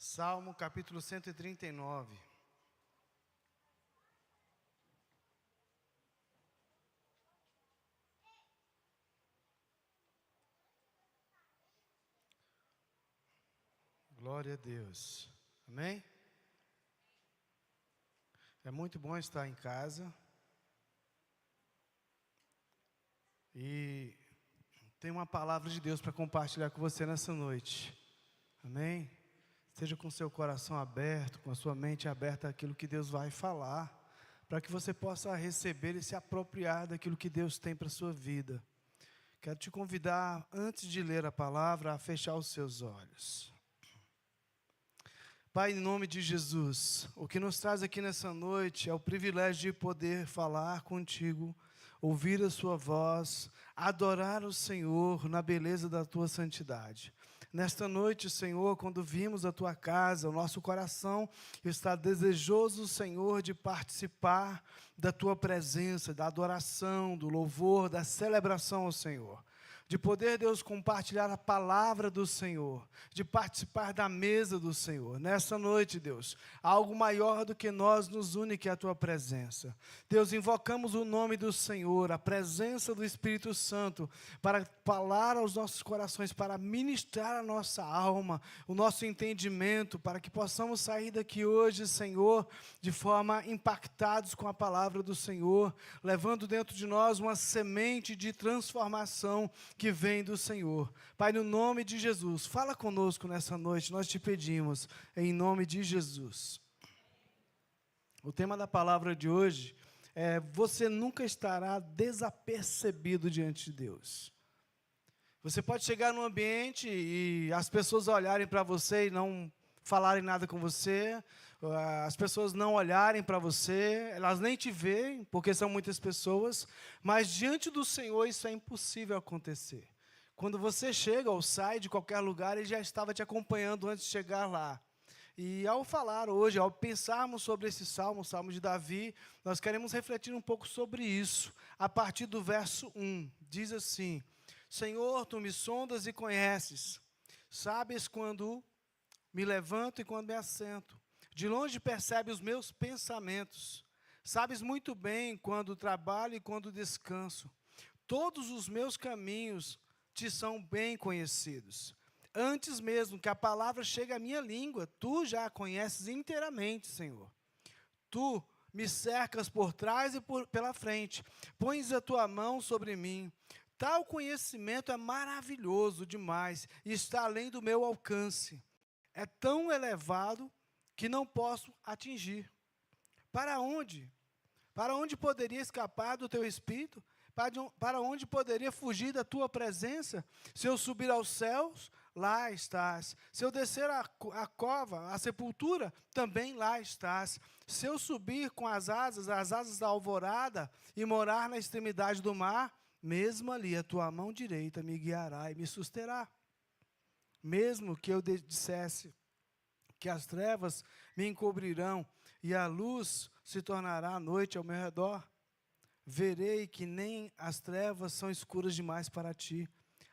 Salmo capítulo 139. Glória a Deus. Amém? É muito bom estar em casa. E tem uma palavra de Deus para compartilhar com você nessa noite. Amém? Esteja com seu coração aberto, com a sua mente aberta àquilo que Deus vai falar, para que você possa receber e se apropriar daquilo que Deus tem para a sua vida. Quero te convidar, antes de ler a palavra, a fechar os seus olhos. Pai, em nome de Jesus, o que nos traz aqui nessa noite é o privilégio de poder falar contigo, ouvir a sua voz, adorar o Senhor na beleza da tua santidade. Nesta noite, Senhor, quando vimos a tua casa, o nosso coração está desejoso, Senhor, de participar da tua presença, da adoração, do louvor, da celebração ao Senhor. De poder, Deus, compartilhar a palavra do Senhor, de participar da mesa do Senhor. Nessa noite, Deus, algo maior do que nós nos une, que é a tua presença. Deus, invocamos o nome do Senhor, a presença do Espírito Santo, para falar aos nossos corações, para ministrar a nossa alma, o nosso entendimento, para que possamos sair daqui hoje, Senhor, de forma impactados com a palavra do Senhor, levando dentro de nós uma semente de transformação que vem do Senhor. Pai, no nome de Jesus, fala conosco nessa noite, nós te pedimos, em nome de Jesus. O tema da palavra de hoje é: você nunca estará desapercebido diante de Deus. Você pode chegar num ambiente e as pessoas olharem para você e não falarem nada com você, as pessoas não olharem para você, elas nem te veem, porque são muitas pessoas, mas diante do Senhor isso é impossível acontecer. Quando você chega ou sai de qualquer lugar, Ele já estava te acompanhando antes de chegar lá. E ao falar hoje, ao pensarmos sobre esse salmo, o Salmo de Davi, nós queremos refletir um pouco sobre isso, a partir do verso 1. Diz assim: Senhor, Tu me sondas e conheces, sabes quando me levanto e quando me assento. De longe percebe os meus pensamentos. Sabes muito bem quando trabalho e quando descanso. Todos os meus caminhos te são bem conhecidos. Antes mesmo que a palavra chegue à minha língua, tu já a conheces inteiramente, Senhor. Tu me cercas por trás e pela frente. Pões a tua mão sobre mim. Tal conhecimento é maravilhoso demais e está além do meu alcance. É tão elevado que não posso atingir. Para onde? Para onde poderia escapar do teu espírito? Para onde poderia fugir da tua presença? Se eu subir aos céus, lá estás. Se eu descer a cova, a sepultura, também lá estás. Se eu subir com as asas da alvorada, e morar na extremidade do mar, mesmo ali a tua mão direita me guiará e me susterá. Mesmo que eu dissesse que as trevas me encobrirão e a luz se tornará a noite ao meu redor, verei que nem as trevas são escuras demais para ti.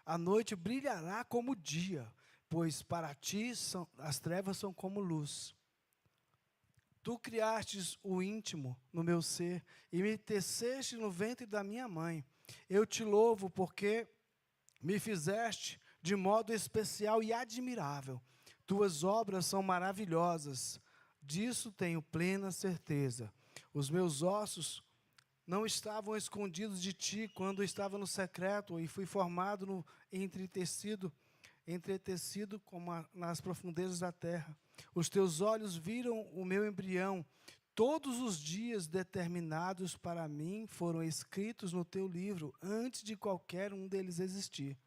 A noite brilhará como o dia, pois para ti as trevas são como luz. Tu criastes o íntimo no meu ser e me teceste no ventre da minha mãe. Eu te louvo porque me fizeste de modo especial e admirável. Tuas obras são maravilhosas, disso tenho plena certeza. Os meus ossos não estavam escondidos de ti quando estava no secreto e fui formado entretecido como nas profundezas da terra. Os teus olhos viram o meu embrião. Todos os dias determinados para mim foram escritos no teu livro, antes de qualquer um deles existir.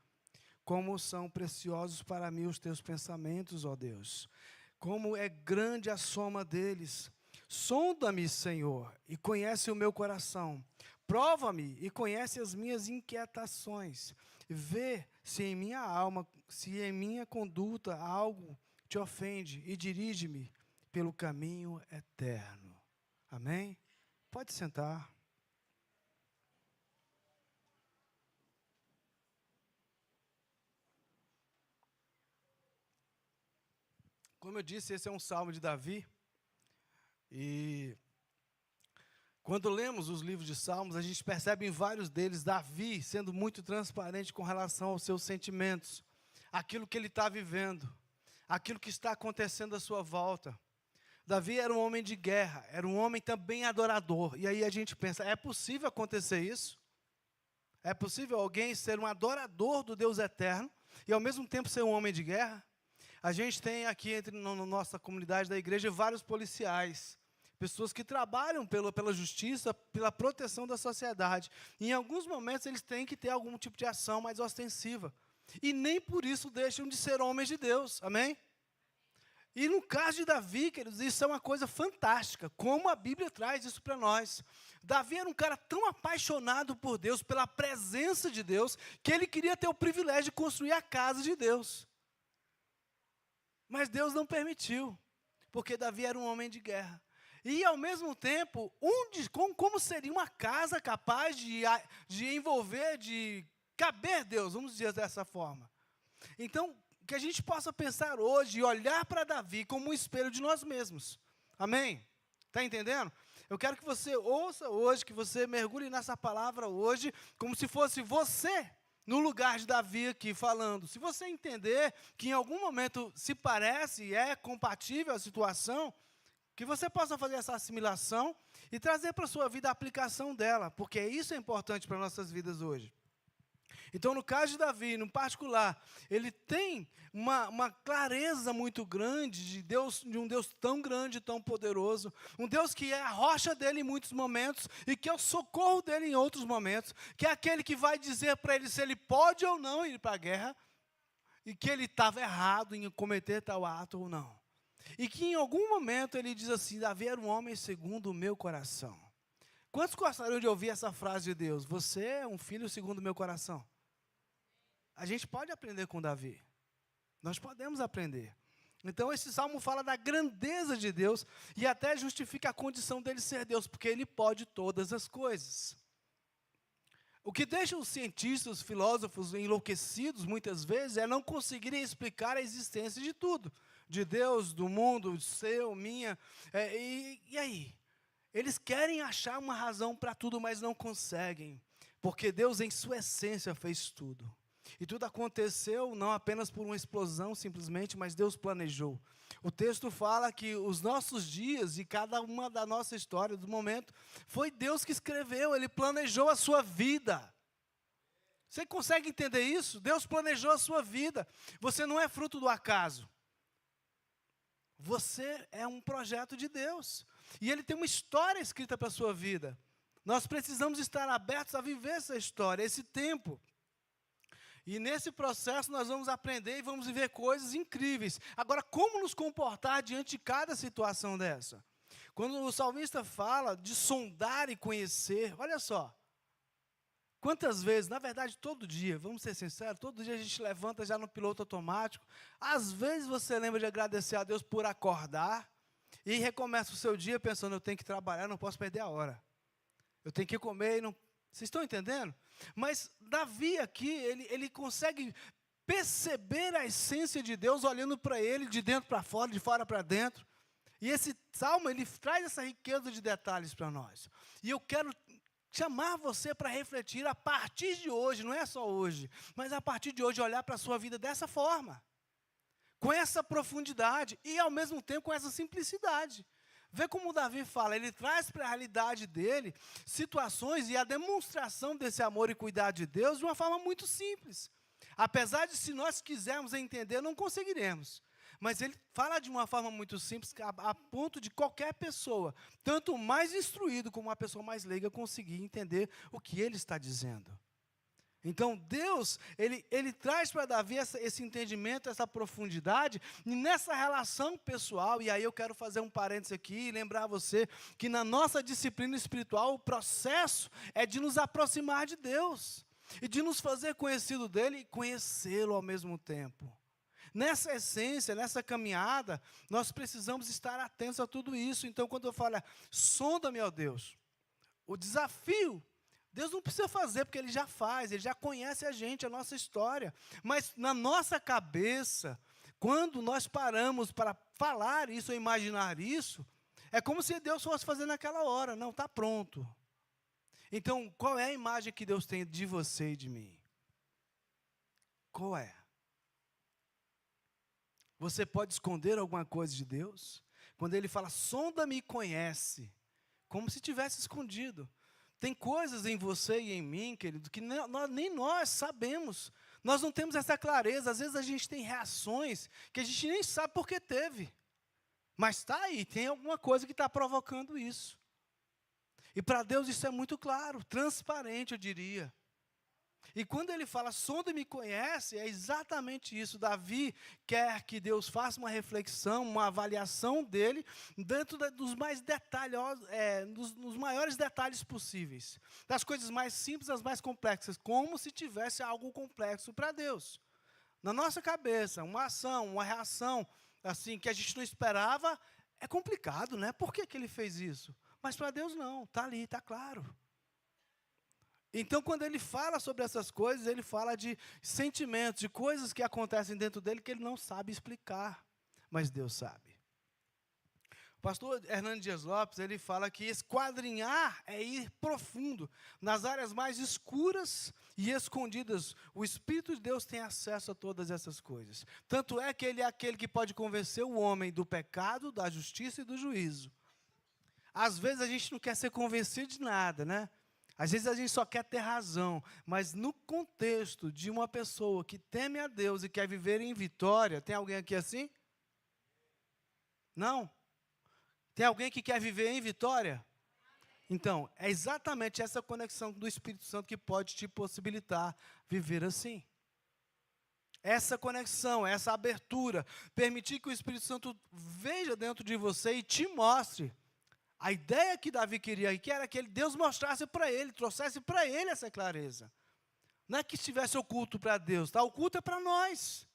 Como são preciosos para mim os teus pensamentos, ó Deus. Como é grande a soma deles. Sonda-me, Senhor, e conhece o meu coração. Prova-me e conhece as minhas inquietações. Vê se em minha alma, se em minha conduta algo te ofende e dirige-me pelo caminho eterno. Amém? Pode sentar. Como eu disse, esse é um salmo de Davi. E quando lemos os livros de salmos, a gente percebe em vários deles Davi sendo muito transparente com relação aos seus sentimentos, aquilo que ele está vivendo, aquilo que está acontecendo à sua volta. Davi era um homem de guerra, era um homem também adorador. E aí a gente pensa, é possível acontecer isso? É possível alguém ser um adorador do Deus eterno e ao mesmo tempo ser um homem de guerra? A gente tem aqui na nossa comunidade da igreja vários policiais, pessoas que trabalham pela justiça, pela proteção da sociedade. E em alguns momentos eles têm que ter algum tipo de ação mais ostensiva. E nem por isso deixam de ser homens de Deus, amém? E no caso de Davi, queridos, isso é uma coisa fantástica, como a Bíblia traz isso para nós. Davi era um cara tão apaixonado por Deus, pela presença de Deus, que ele queria ter o privilégio de construir a casa de Deus. Mas Deus não permitiu, porque Davi era um homem de guerra. E, ao mesmo tempo, como seria uma casa capaz de envolver, de caber Deus, vamos dizer dessa forma. Então, que a gente possa pensar hoje e olhar para Davi como um espelho de nós mesmos. Amém? Está entendendo? Eu quero que você ouça hoje, que você mergulhe nessa palavra hoje, como se fosse você no lugar de Davi aqui falando. Se você entender que em algum momento se parece e é compatível a situação, que você possa fazer essa assimilação e trazer para a sua vida a aplicação dela, porque isso é importante para nossas vidas hoje. Então, no caso de Davi, no particular, ele tem uma clareza muito grande de um Deus tão grande, tão poderoso, um Deus que é a rocha dele em muitos momentos e que é o socorro dele em outros momentos, que é aquele que vai dizer para ele se ele pode ou não ir para a guerra, e que ele estava errado em cometer tal ato ou não. E que em algum momento ele diz assim, Davi era um homem segundo o meu coração. Quantos gostariam de ouvir essa frase de Deus? Você é um filho segundo o meu coração. A gente pode aprender com Davi. Nós podemos aprender. Então, esse salmo fala da grandeza de Deus e até justifica a condição dele ser Deus, porque ele pode todas as coisas. O que deixa os cientistas, os filósofos enlouquecidos, muitas vezes, é não conseguirem explicar a existência de tudo. De Deus, do mundo, seu, minha. E aí? Eles querem achar uma razão para tudo, mas não conseguem. Porque Deus, em sua essência, fez tudo. E tudo aconteceu não apenas por uma explosão, simplesmente, mas Deus planejou. O texto fala que os nossos dias e cada uma da nossa história, do momento, foi Deus que escreveu, Ele planejou a sua vida. Você consegue entender isso? Deus planejou a sua vida. Você não é fruto do acaso. Você é um projeto de Deus. E Ele tem uma história escrita para a sua vida. Nós precisamos estar abertos a viver essa história, esse tempo. E nesse processo nós vamos aprender e vamos viver coisas incríveis. Agora, como nos comportar diante de cada situação dessa? Quando o salmista fala de sondar e conhecer, olha só. Quantas vezes, na verdade todo dia, vamos ser sinceros, todo dia a gente levanta já no piloto automático. Às vezes você lembra de agradecer a Deus por acordar e recomeça o seu dia pensando, eu tenho que trabalhar, não posso perder a hora. Eu tenho que comer e não... Vocês estão entendendo? Mas Davi aqui, ele consegue perceber a essência de Deus olhando para ele de dentro para fora, de fora para dentro. E esse salmo, ele traz essa riqueza de detalhes para nós. E eu quero chamar você para refletir a partir de hoje, não é só hoje, mas a partir de hoje olhar para a sua vida dessa forma. Com essa profundidade e ao mesmo tempo com essa simplicidade. Vê como o Davi fala, ele traz para a realidade dele situações e a demonstração desse amor e cuidado de Deus de uma forma muito simples. Apesar de, se nós quisermos entender, não conseguiremos. Mas ele fala de uma forma muito simples, a ponto de qualquer pessoa, tanto o mais instruído como a pessoa mais leiga, conseguir entender o que ele está dizendo. Então, Deus, ele traz para Davi esse entendimento, essa profundidade, e nessa relação pessoal, e aí eu quero fazer um parênteses aqui e lembrar você que na nossa disciplina espiritual, o processo é de nos aproximar de Deus, e de nos fazer conhecido dEle e conhecê-lo ao mesmo tempo. Nessa essência, nessa caminhada, nós precisamos estar atentos a tudo isso. Então, quando eu falo, sonda-me, ó Deus, o desafio, Deus não precisa fazer, porque Ele já faz, Ele já conhece a gente, a nossa história. Mas na nossa cabeça, Quando nós paramos para falar isso ou imaginar isso, é como se Deus fosse fazer naquela hora. Não, está pronto. Então, qual é a imagem que Deus tem de você e de mim? Qual é? Você pode esconder alguma coisa de Deus? Quando Ele fala, sonda-me e conhece, como se tivesse escondido. Tem coisas em você e em mim, querido, que nem nós sabemos. Nós não temos essa clareza. Às vezes a gente tem reações que a gente nem sabe por que teve. Mas está aí, tem alguma coisa que está provocando isso. E para Deus isso é muito claro, transparente, eu diria. E quando ele fala, sonda e me conhece, é exatamente isso. Davi quer que Deus faça uma reflexão, uma avaliação dele, dentro dos mais detalhosos, nos maiores detalhes possíveis. Das coisas mais simples às mais complexas, como se tivesse algo complexo para Deus. Na nossa cabeça, uma ação, uma reação, assim, que a gente não esperava, é complicado, né? Por que ele fez isso? Mas para Deus não, está ali, está claro. Então, quando ele fala sobre essas coisas, ele fala de sentimentos, de coisas que acontecem dentro dele que ele não sabe explicar, mas Deus sabe. O pastor Hernando Dias Lopes, ele fala que esquadrinhar é ir profundo, nas áreas mais escuras e escondidas. O Espírito de Deus tem acesso a todas essas coisas. Tanto é que ele é aquele que pode convencer o homem do pecado, da justiça e do juízo. Às vezes a gente não quer ser convencido de nada, né? Às vezes a gente só quer ter razão, mas no contexto de uma pessoa que teme a Deus e quer viver em vitória, tem alguém aqui assim? Não? Tem alguém que quer viver em vitória? Então, é exatamente essa conexão do Espírito Santo que pode te possibilitar viver assim. Essa conexão, essa abertura, permitir que o Espírito Santo veja dentro de você e te mostre. A ideia que Davi queria que era que Deus mostrasse para ele, trouxesse para ele essa clareza. Não é que estivesse oculto para Deus, está oculto é para nós.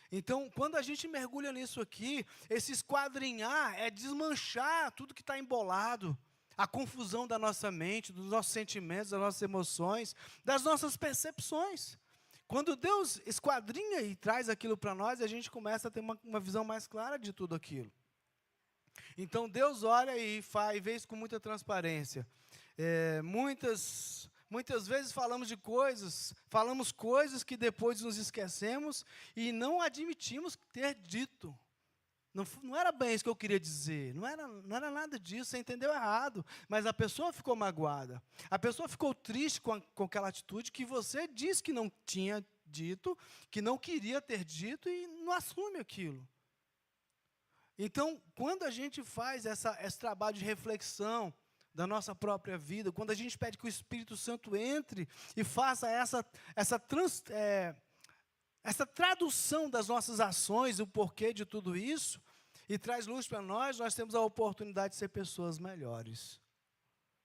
Então, quando a gente mergulha nisso aqui, esse esquadrinhar é desmanchar tudo que está embolado, a confusão da nossa mente, dos nossos sentimentos, das nossas emoções, das nossas percepções. Quando Deus esquadrinha e traz aquilo para nós, a gente começa a ter uma visão mais clara de tudo aquilo. Então, Deus olha e vê isso com muita transparência. Muitas vezes falamos coisas que depois nos esquecemos e não admitimos ter dito. Não era bem isso que eu queria dizer, não era nada disso, você entendeu errado, mas a pessoa ficou magoada. A pessoa ficou triste com aquela atitude que você disse que não tinha dito, que não queria ter dito e não assume aquilo. Então, quando a gente faz esse trabalho de reflexão da nossa própria vida, quando a gente pede que o Espírito Santo entre e faça essa tradução das nossas ações, o porquê de tudo isso, e traz luz para nós temos a oportunidade de ser pessoas melhores.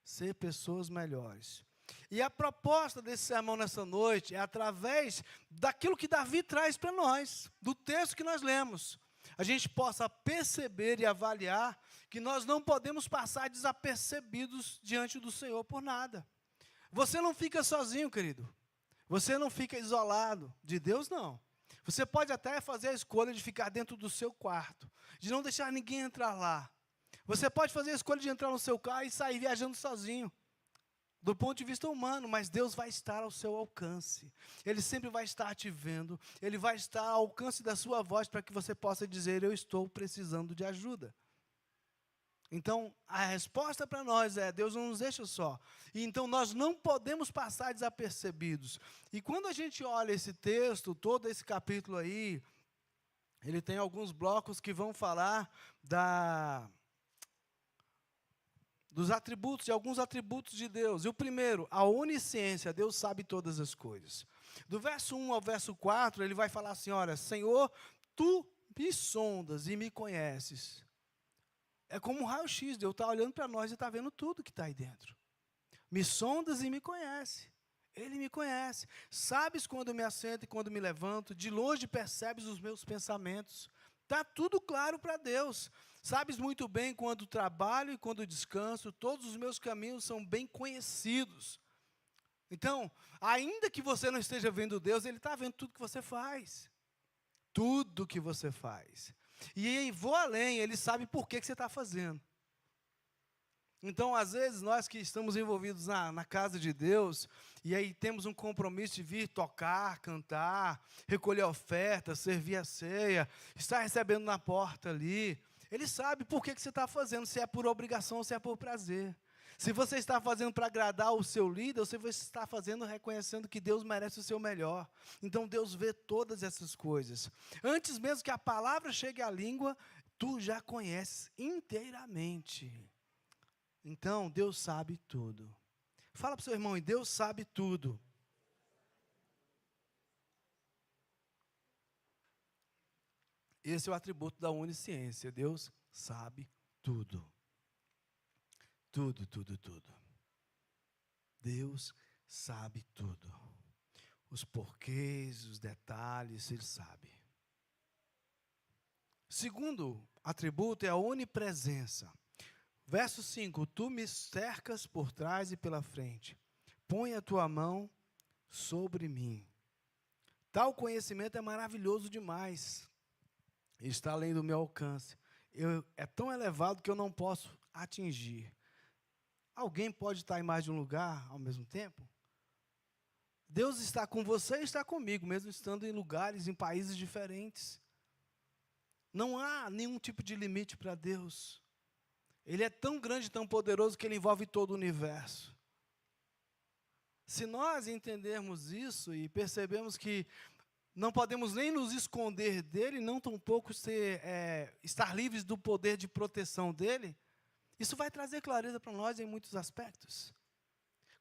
Ser pessoas melhores. E a proposta desse sermão nessa noite é através daquilo que Davi traz para nós, do texto que nós lemos. A gente possa perceber e avaliar que nós não podemos passar desapercebidos diante do Senhor por nada. Você não fica sozinho, querido. Você não fica isolado. De Deus, não. Você pode até fazer a escolha de ficar dentro do seu quarto, de não deixar ninguém entrar lá. Você pode fazer a escolha de entrar no seu carro e sair viajando sozinho. Do ponto de vista humano, mas Deus vai estar ao seu alcance. Ele sempre vai estar te vendo. Ele vai estar ao alcance da sua voz para que você possa dizer, eu estou precisando de ajuda. Então, a resposta para nós é, Deus não nos deixa só. E então, nós não podemos passar desapercebidos. E quando a gente olha esse texto, todo esse capítulo aí, ele tem alguns blocos que vão falar dos atributos, de alguns atributos de Deus. E o primeiro, a onisciência, Deus sabe todas as coisas. Do verso 1 ao verso 4, ele vai falar assim, olha, Senhor, Tu me sondas e me conheces. É como um raio-x, Deus está olhando para nós e está vendo tudo que está aí dentro. Me sondas e me conhece. Ele me conhece. Sabes quando me assento e quando me levanto, de longe percebes os meus pensamentos. Está tudo claro para Deus. Sabes muito bem quando trabalho e quando descanso, todos os meus caminhos são bem conhecidos. Então, ainda que você não esteja vendo Deus, Ele está vendo tudo que você faz. tudo que você faz. E vou além, Ele sabe por que você está fazendo. Então, às vezes, nós que estamos envolvidos na casa de Deus, e aí temos um compromisso de vir tocar, cantar, recolher oferta, servir a ceia, estar recebendo na porta ali, Ele sabe por que você está fazendo, se é por obrigação ou se é por prazer. Se você está fazendo para agradar o seu líder, ou se você está fazendo reconhecendo que Deus merece o seu melhor. Então, Deus vê todas essas coisas. Antes mesmo que a palavra chegue à língua, tu já conheces inteiramente. Então, Deus sabe tudo. Fala para o seu irmão, e Deus sabe tudo. Esse é o atributo da onisciência. Deus sabe tudo. Tudo, tudo, tudo. Deus sabe tudo. Os porquês, os detalhes, Ele sabe. Segundo atributo é a onipresença. Verso 5, tu me cercas por trás e pela frente. Põe a tua mão sobre mim. Tal conhecimento é maravilhoso demais. Está além do meu alcance. É tão elevado que eu não posso atingir. Alguém pode estar em mais de um lugar ao mesmo tempo? Deus está com você e está comigo, mesmo estando em lugares, em países diferentes. Não há nenhum tipo de limite para Deus. Ele é tão grande, tão poderoso, que Ele envolve todo o universo. Se nós entendermos isso e percebemos que não podemos nem nos esconder dEle, não tampouco estar livres do poder de proteção dEle, isso vai trazer clareza para nós em muitos aspectos.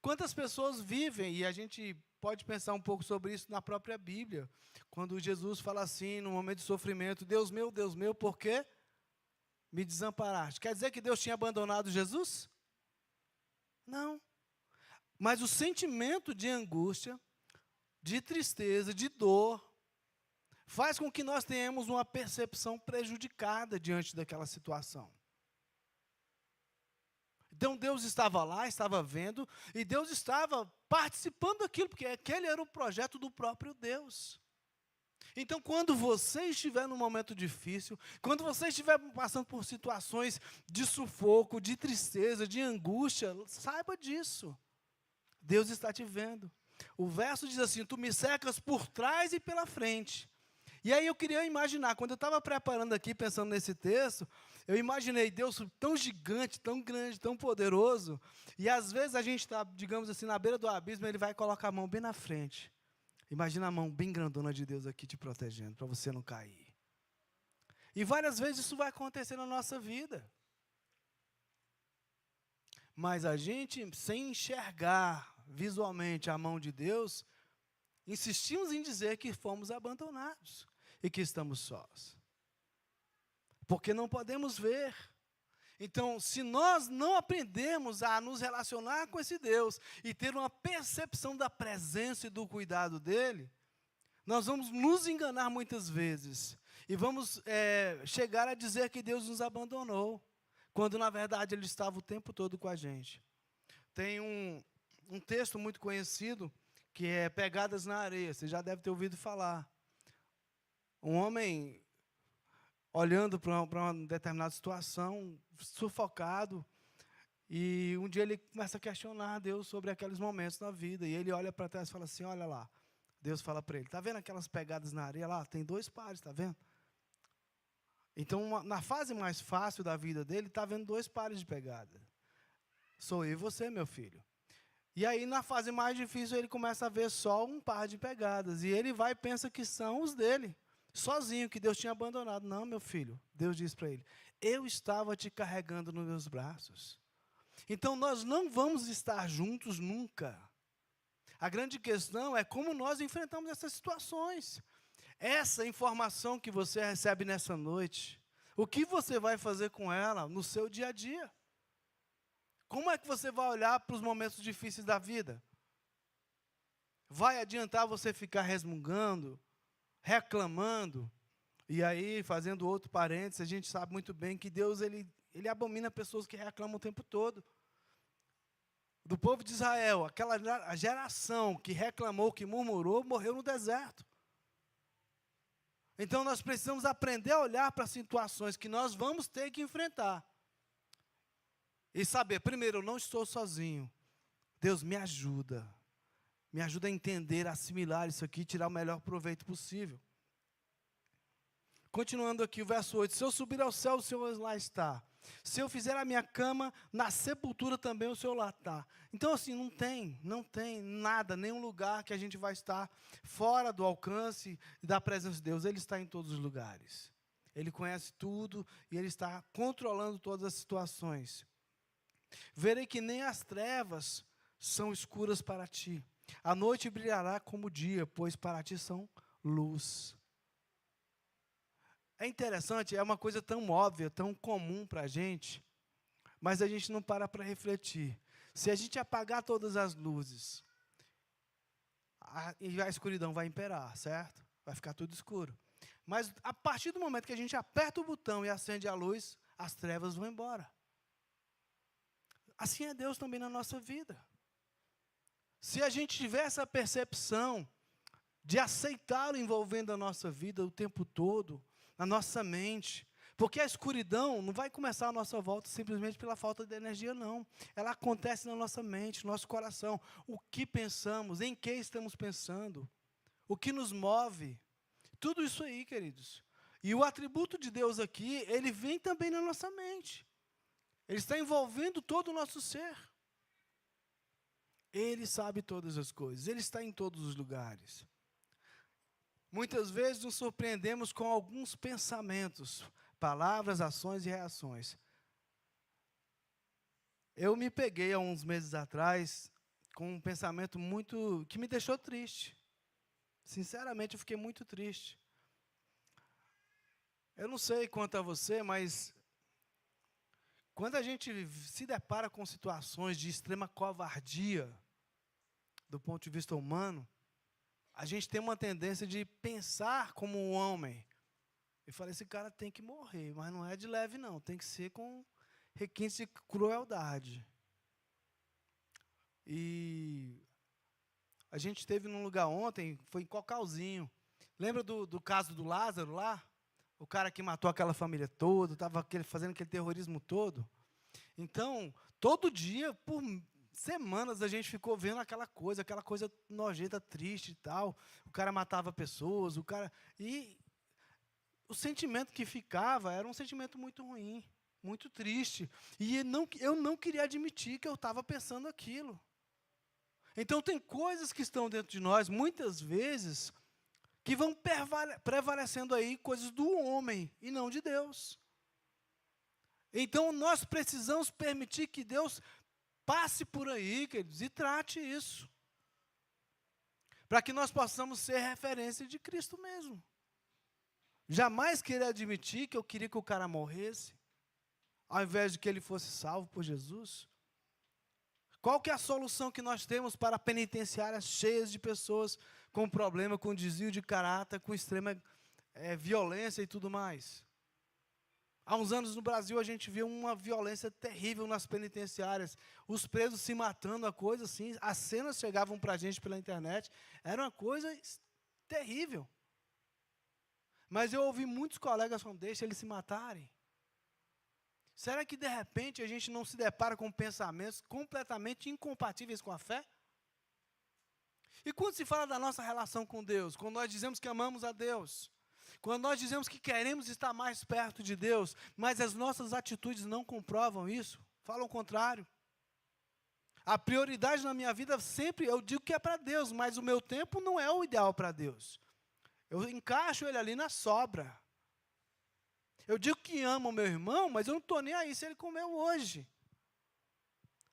Quantas pessoas vivem, e a gente pode pensar um pouco sobre isso na própria Bíblia, quando Jesus fala assim, no momento de sofrimento, Deus meu, por quê me desamparaste? Quer dizer que Deus tinha abandonado Jesus? Não. Mas o sentimento de angústia, de tristeza, de dor, faz com que nós tenhamos uma percepção prejudicada diante daquela situação. Então Deus estava lá, estava vendo, e Deus estava participando daquilo, porque aquele era o projeto do próprio Deus. Então, quando você estiver num momento difícil, quando você estiver passando por situações de sufoco, de tristeza, de angústia, saiba disso. Deus está te vendo. O verso diz assim, tu me cercas por trás e pela frente. E aí eu queria imaginar, quando eu estava preparando aqui, pensando nesse texto, eu imaginei Deus tão gigante, tão grande, tão poderoso, e às vezes a gente está, digamos assim, na beira do abismo, Ele vai colocar a mão bem na frente. Imagina a mão bem grandona de Deus aqui te protegendo, para você não cair. E várias vezes isso vai acontecer na nossa vida. Mas a gente, sem enxergar visualmente a mão de Deus, insistimos em dizer que fomos abandonados e que estamos sós. Porque não podemos ver. Então, se nós não aprendemos a nos relacionar com esse Deus e ter uma percepção da presença e do cuidado dEle, nós vamos nos enganar muitas vezes e vamos chegar a dizer que Deus nos abandonou, quando na verdade Ele estava o tempo todo com a gente. Tem um texto muito conhecido que é Pegadas na Areia, você já deve ter ouvido falar. Um homem olhando para uma determinada situação, sufocado, e um dia ele começa a questionar Deus sobre aqueles momentos na vida, e ele olha para trás e fala assim, olha lá, Deus fala para ele, está vendo aquelas pegadas na areia lá? Tem 2 pares, está vendo? Então, na fase mais fácil da vida dele, está vendo 2 pares de pegada. Sou eu e você, meu filho. E aí, na fase mais difícil, ele começa a ver só um par de pegadas, e ele vai e pensa que são os dele. Sozinho, que Deus tinha abandonado. Não, meu filho, Deus diz para ele, eu estava te carregando nos meus braços. Então, nós não vamos estar juntos nunca. A grande questão é como nós enfrentamos essas situações. Essa informação que você recebe nessa noite, o que você vai fazer com ela no seu dia a dia? Como é que você vai olhar para os momentos difíceis da vida? Vai adiantar você ficar resmungando, reclamando, e aí, fazendo outro parênteses, a gente sabe muito bem que Deus, ele abomina pessoas que reclamam o tempo todo. Do povo de Israel, a geração que reclamou, que murmurou, morreu no deserto. Então nós precisamos aprender a olhar para situações que nós vamos ter que enfrentar. E saber, primeiro, eu não estou sozinho. Deus me ajuda. Me ajuda a entender, a assimilar isso aqui, tirar o melhor proveito possível. Continuando aqui o verso 8. Se eu subir ao céu, o Senhor lá está. Se eu fizer a minha cama, na sepultura também o Senhor lá está. Então assim, não tem nada, nenhum lugar que a gente vai estar fora do alcance da presença de Deus. Ele está em todos os lugares. Ele conhece tudo e Ele está controlando todas as situações. Verei que nem as trevas são escuras para ti. A noite brilhará como o dia, pois para ti são luz. É interessante, é uma coisa tão óbvia, tão comum para a gente, mas a gente não para refletir. Se a gente apagar todas as luzes, a escuridão vai imperar, certo? Vai ficar tudo escuro. Mas a partir do momento que a gente aperta o botão e acende a luz, as trevas vão embora. Assim é Deus também na nossa vida. Se a gente tiver essa percepção de aceitá-lo envolvendo a nossa vida o tempo todo, na nossa mente, porque a escuridão não vai começar à nossa volta simplesmente pela falta de energia, não. Ela acontece na nossa mente, no nosso coração. O que pensamos, em que estamos pensando, o que nos move, tudo isso aí, queridos. E o atributo de Deus aqui, ele vem também na nossa mente. Ele está envolvendo todo o nosso ser. Ele sabe todas as coisas, Ele está em todos os lugares. Muitas vezes nos surpreendemos com alguns pensamentos, palavras, ações e reações. Eu me peguei há uns meses atrás com um pensamento que me deixou triste. Sinceramente, eu fiquei muito triste. Eu não sei quanto a você, mas quando a gente se depara com situações de extrema covardia, do ponto de vista humano, a gente tem uma tendência de pensar como um homem. Eu falei, esse cara tem que morrer, mas não é de leve não, tem que ser com requinte de crueldade. E a gente esteve num lugar ontem, foi em Cocalzinho. Lembra do caso do Lázaro lá? O cara que matou aquela família toda, estava fazendo aquele terrorismo todo. Então, todo dia, por semanas, a gente ficou vendo aquela coisa nojenta, triste e tal. O cara matava pessoas, e o sentimento que ficava era um sentimento muito ruim, muito triste. E eu não queria admitir que eu estava pensando aquilo. Então, tem coisas que estão dentro de nós, muitas vezes, que vão prevalecendo aí coisas do homem e não de Deus. Então, nós precisamos permitir que Deus passe por aí, queridos, e trate isso. Para que nós possamos ser referência de Cristo mesmo. Jamais querer admitir que eu queria que o cara morresse, ao invés de que ele fosse salvo por Jesus. Qual que é a solução que nós temos para penitenciárias cheias de pessoas com problema, com desvio de caráter, com extrema violência e tudo mais? Há uns anos no Brasil a gente viu uma violência terrível nas penitenciárias, os presos se matando, a coisa assim, as cenas chegavam para a gente pela internet, era uma coisa terrível. Mas eu ouvi muitos colegas falando, deixa eles se matarem. Será que de repente a gente não se depara com pensamentos completamente incompatíveis com a fé? E quando se fala da nossa relação com Deus, quando nós dizemos que amamos a Deus, quando nós dizemos que queremos estar mais perto de Deus, mas as nossas atitudes não comprovam isso, falam o contrário. A prioridade na minha vida sempre, eu digo que é para Deus, mas o meu tempo não é o ideal para Deus. Eu encaixo ele ali na sobra. Eu digo que amo o meu irmão, mas eu não estou nem aí se ele comeu hoje.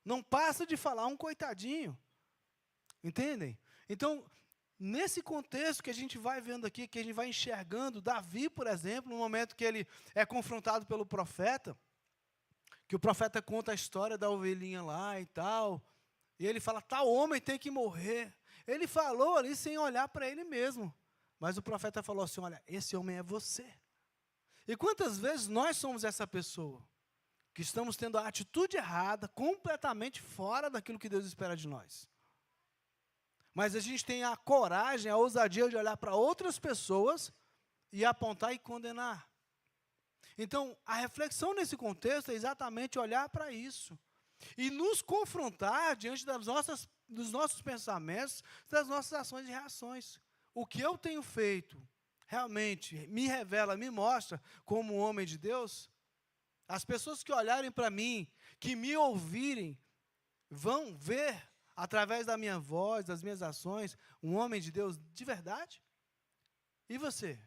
Não passa de falar um coitadinho. Entendem? Então, nesse contexto que a gente vai vendo aqui, que a gente vai enxergando, Davi, por exemplo, no momento que ele é confrontado pelo profeta, que o profeta conta a história da ovelhinha lá e tal, e ele fala, tal homem tem que morrer. Ele falou ali sem olhar para ele mesmo, mas o profeta falou assim, olha, esse homem é você. E quantas vezes nós somos essa pessoa, que estamos tendo a atitude errada, completamente fora daquilo que Deus espera de nós. Mas a gente tem a coragem, a ousadia de olhar para outras pessoas e apontar e condenar. Então, a reflexão nesse contexto é exatamente olhar para isso e nos confrontar diante dos nossos pensamentos, das nossas ações e reações. O que eu tenho feito realmente me revela, me mostra como um homem de Deus? As pessoas que olharem para mim, que me ouvirem, vão ver, através da minha voz, das minhas ações, um homem de Deus de verdade? E você?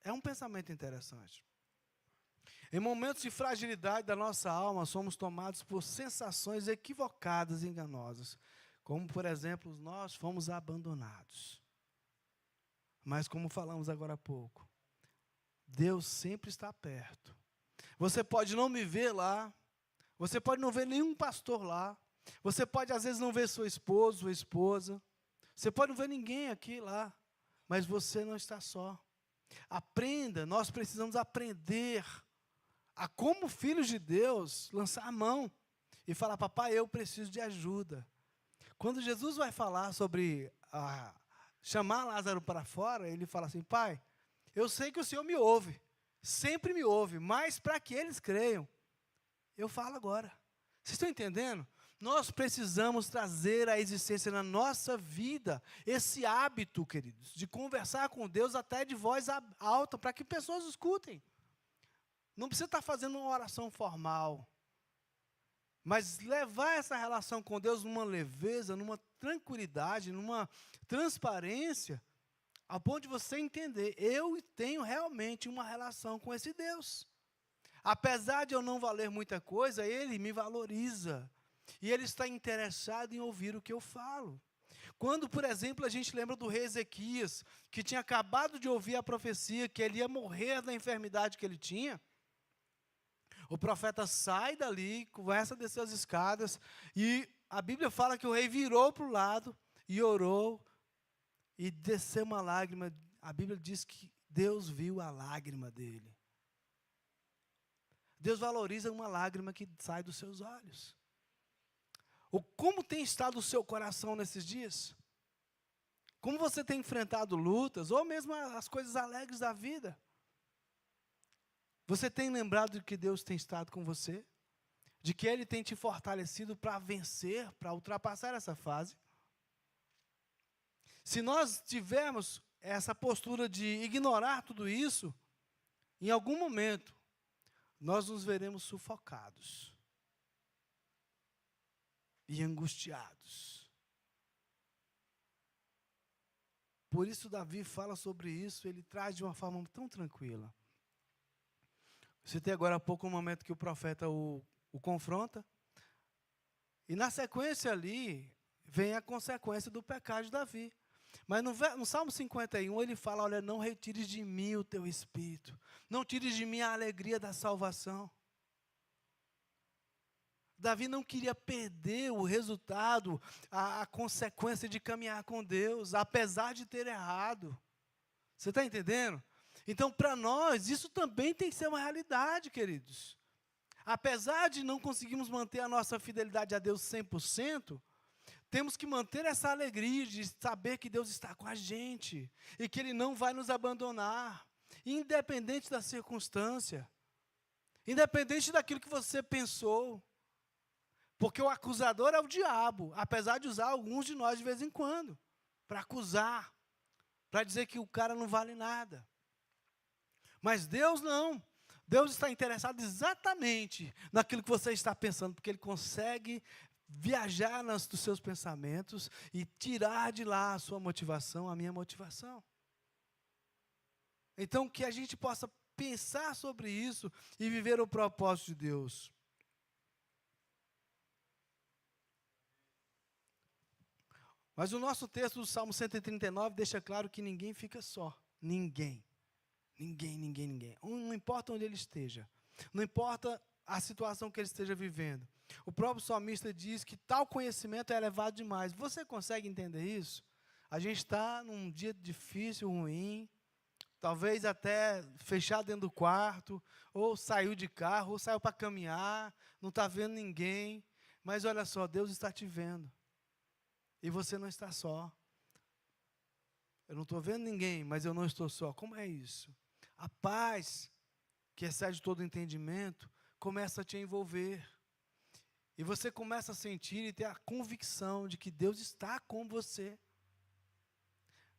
É um pensamento interessante. Em momentos de fragilidade da nossa alma, somos tomados por sensações equivocadas e enganosas. Como, por exemplo, nós fomos abandonados. Mas, como falamos agora há pouco, Deus sempre está perto. Você pode não me ver lá, você pode não ver nenhum pastor lá, você pode, às vezes, não ver sua esposa, sua esposa, você pode não ver ninguém aqui lá, mas você não está só. Aprenda, nós precisamos aprender a, como filhos de Deus, lançar a mão e falar: papai, eu preciso de ajuda. Quando Jesus vai falar sobre chamar Lázaro para fora, ele fala assim: pai, eu sei que o Senhor me ouve, sempre me ouve, mas para que eles creiam, eu falo agora. Vocês estão entendendo? Nós precisamos trazer à existência na nossa vida esse hábito, queridos, de conversar com Deus até de voz alta, para que pessoas escutem. Não precisa estar fazendo uma oração formal, mas levar essa relação com Deus numa leveza, numa tranquilidade, numa transparência, a ponto de você entender: eu tenho realmente uma relação com esse Deus. Apesar de eu não valer muita coisa, Ele me valoriza. E Ele está interessado em ouvir o que eu falo. Quando, por exemplo, a gente lembra do rei Ezequias, que tinha acabado de ouvir a profecia que ele ia morrer da enfermidade que ele tinha, o profeta sai dali, começa a descer as escadas, e a Bíblia fala que o rei virou para o lado e orou, e desceu uma lágrima. A Bíblia diz que Deus viu a lágrima dele. Deus valoriza uma lágrima que sai dos seus olhos. Como tem estado o seu coração nesses dias? Como você tem enfrentado lutas, ou mesmo as coisas alegres da vida? Você tem lembrado de que Deus tem estado com você? De que Ele tem te fortalecido para vencer, para ultrapassar essa fase? Se nós tivermos essa postura de ignorar tudo isso, em algum momento, nós nos veremos sufocados e angustiados. Por isso Davi fala sobre isso, ele traz de uma forma tão tranquila. Citei agora há pouco um momento que o profeta o confronta, e na sequência ali, vem a consequência do pecado de Davi. Mas no Salmo 51, ele fala: olha, não retires de mim o teu espírito, não tires de mim a alegria da salvação. Davi não queria perder o resultado, a consequência de caminhar com Deus, apesar de ter errado. Você está entendendo? Então, para nós, isso também tem que ser uma realidade, queridos. Apesar de não conseguirmos manter a nossa fidelidade a Deus 100%, temos que manter essa alegria de saber que Deus está com a gente e que Ele não vai nos abandonar, independente da circunstância, independente daquilo que você pensou. Porque o acusador é o diabo, apesar de usar alguns de nós de vez em quando, para acusar, para dizer que o cara não vale nada. Mas Deus não. Deus está interessado exatamente naquilo que você está pensando, porque Ele consegue viajar nos seus pensamentos e tirar de lá a sua motivação, a minha motivação. Então, que a gente possa pensar sobre isso e viver o propósito de Deus. Mas o nosso texto do Salmo 139 deixa claro que ninguém fica só. Ninguém. Ninguém. Não importa onde ele esteja. Não importa a situação que ele esteja vivendo. O próprio salmista diz que tal conhecimento é elevado demais. Você consegue entender isso? A gente está num dia difícil, ruim, talvez até fechado dentro do quarto, ou saiu de carro, ou saiu para caminhar, não está vendo ninguém. Mas olha só, Deus está te vendo. E você não está só. Eu não estou vendo ninguém, mas eu não estou só. Como é isso? A paz, que excede todo entendimento, começa a te envolver. E você começa a sentir e ter a convicção de que Deus está com você.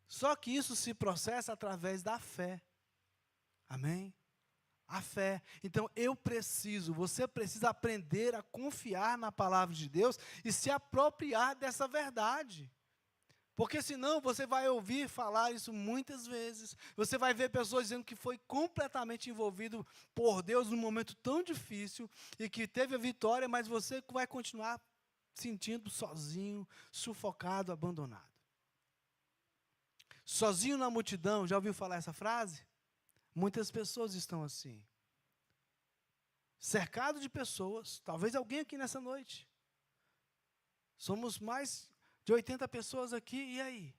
Só que isso se processa através da fé. Amém? A fé. Então você precisa aprender a confiar na palavra de Deus e se apropriar dessa verdade. Porque senão você vai ouvir falar isso muitas vezes. Você vai ver pessoas dizendo que foi completamente envolvido por Deus num momento tão difícil e que teve a vitória, mas você vai continuar sentindo sozinho, sufocado, abandonado. Sozinho na multidão, já ouviu falar essa frase? Muitas pessoas estão assim. Cercado de pessoas, talvez alguém aqui nessa noite. Somos mais de 80 pessoas aqui, e aí?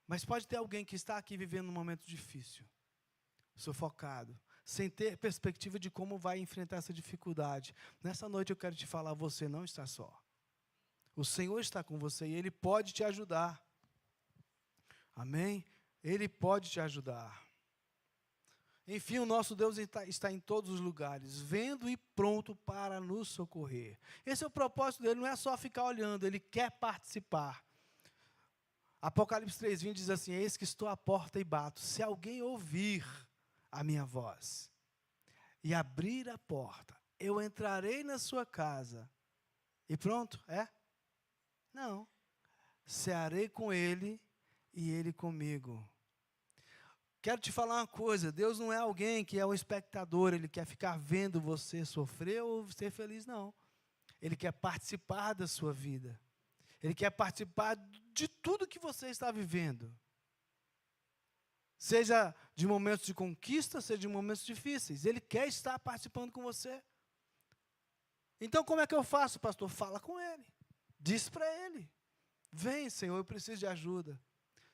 Mas pode ter alguém que está aqui vivendo um momento difícil, sufocado, sem ter perspectiva de como vai enfrentar essa dificuldade. Nessa noite eu quero te falar, você não está só. O Senhor está com você e Ele pode te ajudar. Amém? Ele pode te ajudar. Enfim, o nosso Deus está em todos os lugares, vendo e pronto para nos socorrer. Esse é o propósito dele, não é só ficar olhando, ele quer participar. Apocalipse 3:20 diz assim: eis que estou à porta e bato. Se alguém ouvir a minha voz e abrir a porta, eu entrarei na sua casa. E pronto, é? Não. Cearei com ele e ele comigo. Quero te falar uma coisa, Deus não é alguém que é um espectador, Ele quer ficar vendo você sofrer ou ser feliz, não. Ele quer participar da sua vida. Ele quer participar de tudo que você está vivendo. Seja de momentos de conquista, seja de momentos difíceis. Ele quer estar participando com você. Então, como é que eu faço, pastor? Fala com Ele. Diz para Ele. Vem, Senhor, eu preciso de ajuda.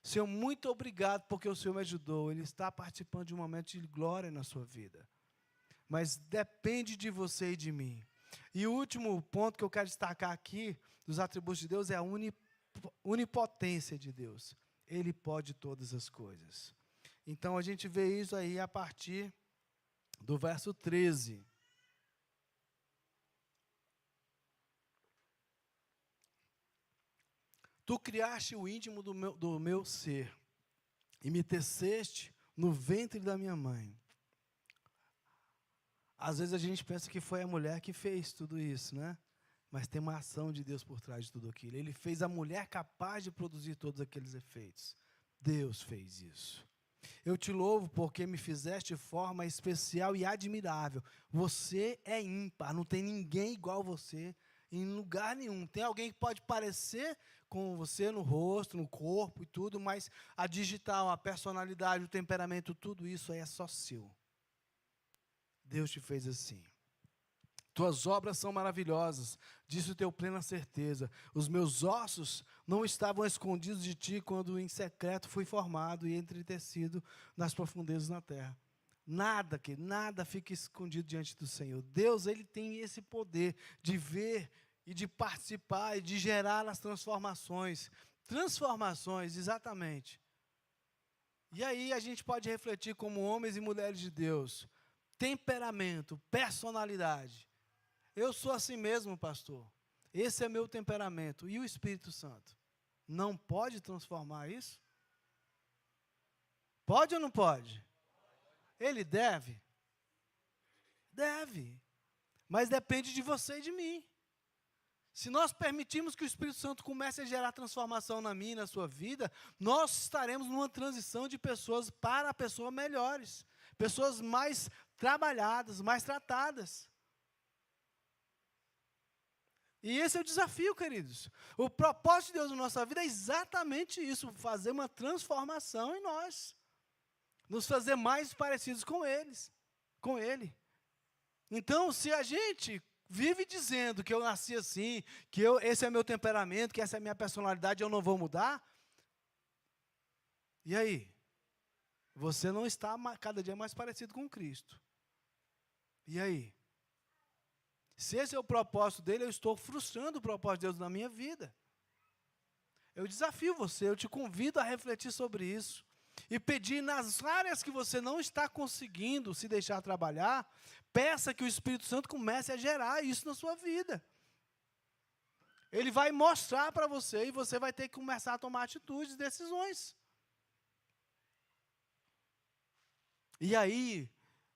Senhor, muito obrigado porque o Senhor me ajudou. Ele está participando de um momento de glória na sua vida. Mas depende de você e de mim. E o último ponto que eu quero destacar aqui, dos atributos de Deus, é a onipotência de Deus. Ele pode todas as coisas. Então, a gente vê isso aí a partir do verso 13. Tu criaste o íntimo do meu ser, e me teceste no ventre da minha mãe. Às vezes a gente pensa que foi a mulher que fez tudo isso, né? Mas tem uma ação de Deus por trás de tudo aquilo. Ele fez a mulher capaz de produzir todos aqueles efeitos. Deus fez isso. Eu te louvo porque me fizeste de forma especial e admirável. Você é ímpar, não tem ninguém igual a você em lugar nenhum. Tem alguém que pode parecer com você no rosto, no corpo e tudo, mas a digital, a personalidade, o temperamento, tudo isso aí é só seu. Deus te fez assim. Tuas obras são maravilhosas, disso tenho plena certeza. Os meus ossos não estavam escondidos de ti quando em secreto fui formado e entretecido nas profundezas da terra. Nada fica escondido diante do Senhor. Deus, Ele tem esse poder de ver e de participar e de gerar as transformações. Transformações, exatamente. E aí a gente pode refletir como homens e mulheres de Deus. Temperamento, personalidade. Eu sou assim mesmo, pastor. Esse é meu temperamento. E o Espírito Santo? Não pode transformar isso? Pode ou não pode? Ele deve? Deve. Mas depende de você e de mim. Se nós permitirmos que o Espírito Santo comece a gerar transformação na minha e na sua vida, nós estaremos numa transição de pessoas para pessoas melhores. Pessoas mais trabalhadas, mais tratadas. E esse é o desafio, queridos. O propósito de Deus na nossa vida é exatamente isso, fazer uma transformação em nós. Nos fazer mais parecidos com Ele. Então, se a gente vive dizendo que eu nasci assim, que esse é meu temperamento, que essa é a minha personalidade, eu não vou mudar, e aí? Você não está cada dia mais parecido com Cristo. E aí? Se esse é o propósito dele, eu estou frustrando o propósito de Deus na minha vida. Eu desafio você, eu te convido a refletir sobre isso. E pedir nas áreas que você não está conseguindo se deixar trabalhar, peça que o Espírito Santo comece a gerar isso na sua vida. Ele vai mostrar para você e você vai ter que começar a tomar atitudes, decisões. E aí,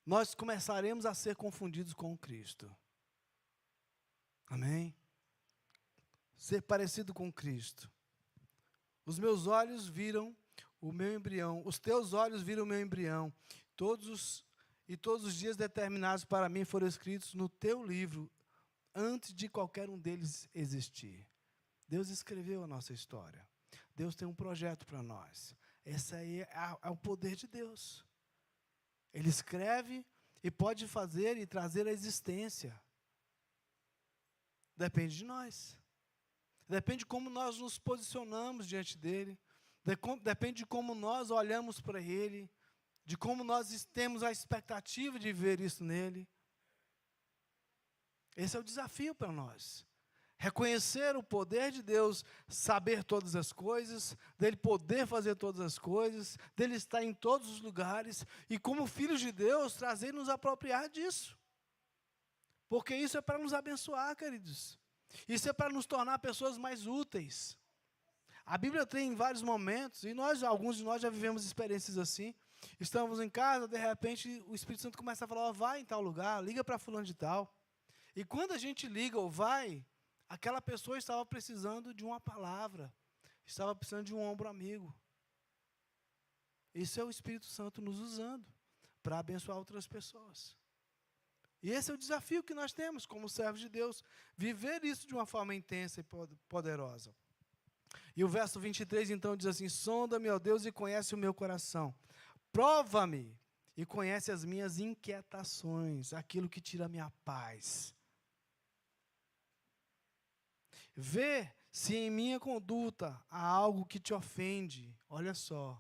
nós começaremos a ser confundidos com Cristo. Amém? Ser parecido com Cristo. Os meus olhos viram o meu embrião, os teus olhos viram o meu embrião. Todos os dias determinados para mim foram escritos no teu livro, antes de qualquer um deles existir. Deus escreveu a nossa história. Deus tem um projeto para nós. Esse aí é o poder de Deus. Ele escreve e pode fazer e trazer a existência. Depende de nós. Depende de como nós nos posicionamos diante dele. Depende de como nós olhamos para ele. De como nós temos a expectativa de ver isso nele. Esse é o desafio para nós. Reconhecer o poder de Deus, saber todas as coisas, dele poder fazer todas as coisas, dele estar em todos os lugares, e como filhos de Deus, trazer e nos apropriar disso. Porque isso é para nos abençoar, queridos. Isso é para nos tornar pessoas mais úteis. A Bíblia tem vários momentos, e alguns de nós já vivemos experiências assim. Estamos em casa, de repente o Espírito Santo começa a falar, vai em tal lugar, liga para fulano de tal. E quando a gente liga ou vai, aquela pessoa estava precisando de uma palavra, estava precisando de um ombro amigo. Isso é o Espírito Santo nos usando para abençoar outras pessoas. E esse é o desafio que nós temos como servos de Deus, viver isso de uma forma intensa e poderosa. E o verso 23 então diz assim, sonda-me, ó Deus, e conhece o meu coração. Prova-me e conhece as minhas inquietações, aquilo que tira a minha paz. Vê se em minha conduta há algo que te ofende, olha só,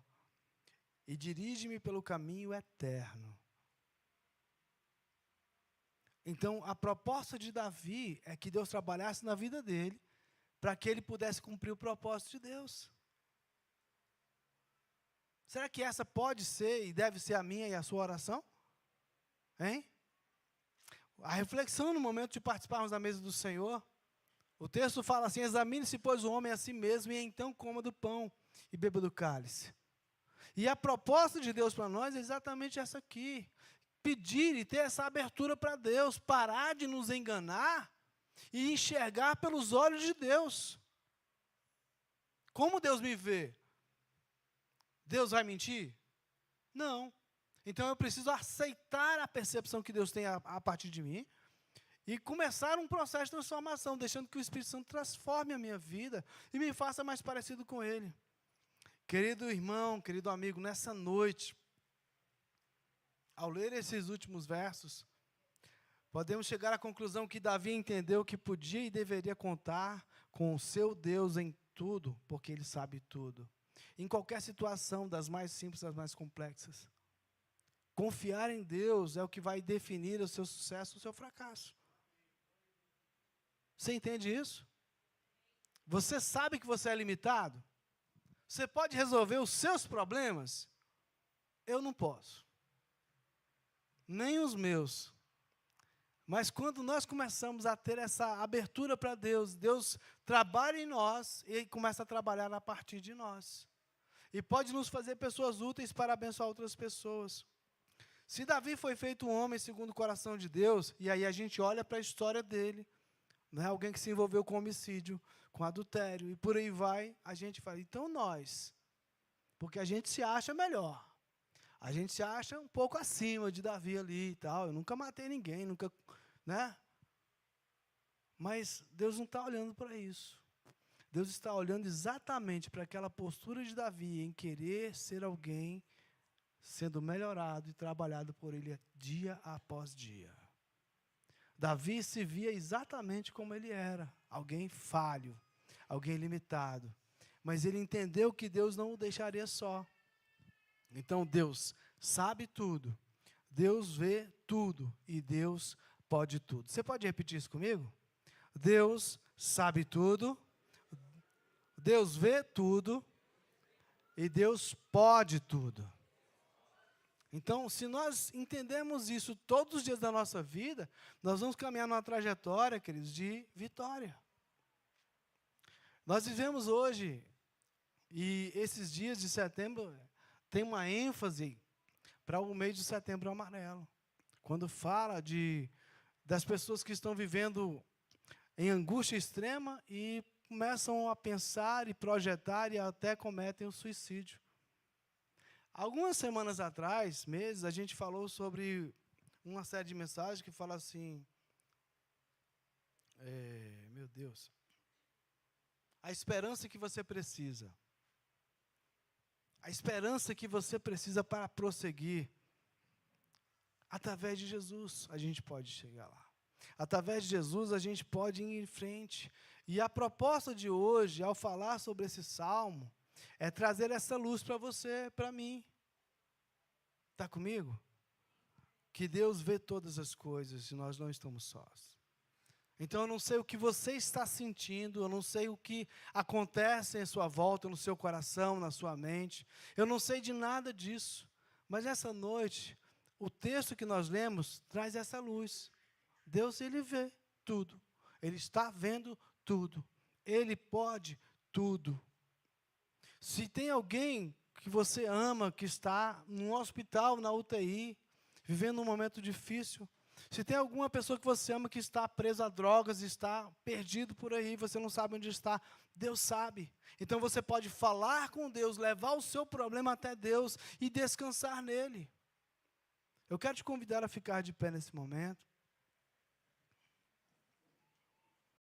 e dirige-me pelo caminho eterno. Então, a proposta de Davi é que Deus trabalhasse na vida dele, para que ele pudesse cumprir o propósito de Deus. Será que essa pode ser e deve ser a minha e a sua oração? Hein? A reflexão no momento de participarmos da mesa do Senhor, o texto fala assim, examine-se, pois, o homem a si mesmo, e então coma do pão e beba do cálice. E a proposta de Deus para nós é exatamente essa aqui. Pedir e ter essa abertura para Deus, parar de nos enganar e enxergar pelos olhos de Deus. Como Deus me vê? Deus vai mentir? Não. Então eu preciso aceitar a percepção que Deus tem a partir de mim e começar um processo de transformação, deixando que o Espírito Santo transforme a minha vida e me faça mais parecido com Ele. Querido irmão, querido amigo, nessa noite, ao ler esses últimos versos, podemos chegar à conclusão que Davi entendeu que podia e deveria contar com o seu Deus em tudo, porque Ele sabe tudo. Em qualquer situação, das mais simples às mais complexas. Confiar em Deus é o que vai definir o seu sucesso ou o seu fracasso. Você entende isso? Você sabe que você é limitado? Você pode resolver os seus problemas? Eu não posso. Nem os meus. Mas quando nós começamos a ter essa abertura para Deus, Deus trabalha em nós e começa a trabalhar a partir de nós. E pode nos fazer pessoas úteis para abençoar outras pessoas. Se Davi foi feito um homem segundo o coração de Deus, e aí a gente olha para a história dele, né, alguém que se envolveu com homicídio, com adultério, e por aí vai, a gente fala, então nós, porque a gente se acha melhor. A gente se acha um pouco acima de Davi ali e tal. Eu nunca matei ninguém, nunca, né? Mas Deus não está olhando para isso. Deus está olhando exatamente para aquela postura de Davi em querer ser alguém sendo melhorado e trabalhado por Ele dia após dia. Davi se via exatamente como ele era, alguém falho, alguém limitado. Mas ele entendeu que Deus não o deixaria só. Então Deus sabe tudo, Deus vê tudo e Deus pode tudo. Você pode repetir isso comigo? Deus sabe tudo, Deus vê tudo e Deus pode tudo. Então, se nós entendemos isso todos os dias da nossa vida, nós vamos caminhar numa trajetória, queridos, de vitória. Nós vivemos hoje, e esses dias de setembro tem uma ênfase para o mês de setembro amarelo. Quando fala das pessoas que estão vivendo em angústia extrema e começam a pensar e projetar e até cometem o suicídio. Algumas semanas atrás, meses, a gente falou sobre uma série de mensagens que fala assim, meu Deus, a esperança que você precisa. A esperança que você precisa para prosseguir. Através de Jesus, a gente pode chegar lá. Através de Jesus, a gente pode ir em frente. E a proposta de hoje, ao falar sobre esse salmo, é trazer essa luz para você, para mim. Está comigo? Que Deus vê todas as coisas e nós não estamos sós. Então, eu não sei o que você está sentindo, eu não sei o que acontece em sua volta, no seu coração, na sua mente. Eu não sei de nada disso. Mas essa noite, o texto que nós lemos traz essa luz. Deus, Ele vê tudo. Ele está vendo tudo. Ele pode tudo. Se tem alguém que você ama, que está num hospital, na UTI, vivendo um momento difícil, se tem alguma pessoa que você ama que está presa a drogas, está perdido por aí, você não sabe onde está, Deus sabe. Então você pode falar com Deus, levar o seu problema até Deus e descansar nele. Eu quero te convidar a ficar de pé nesse momento.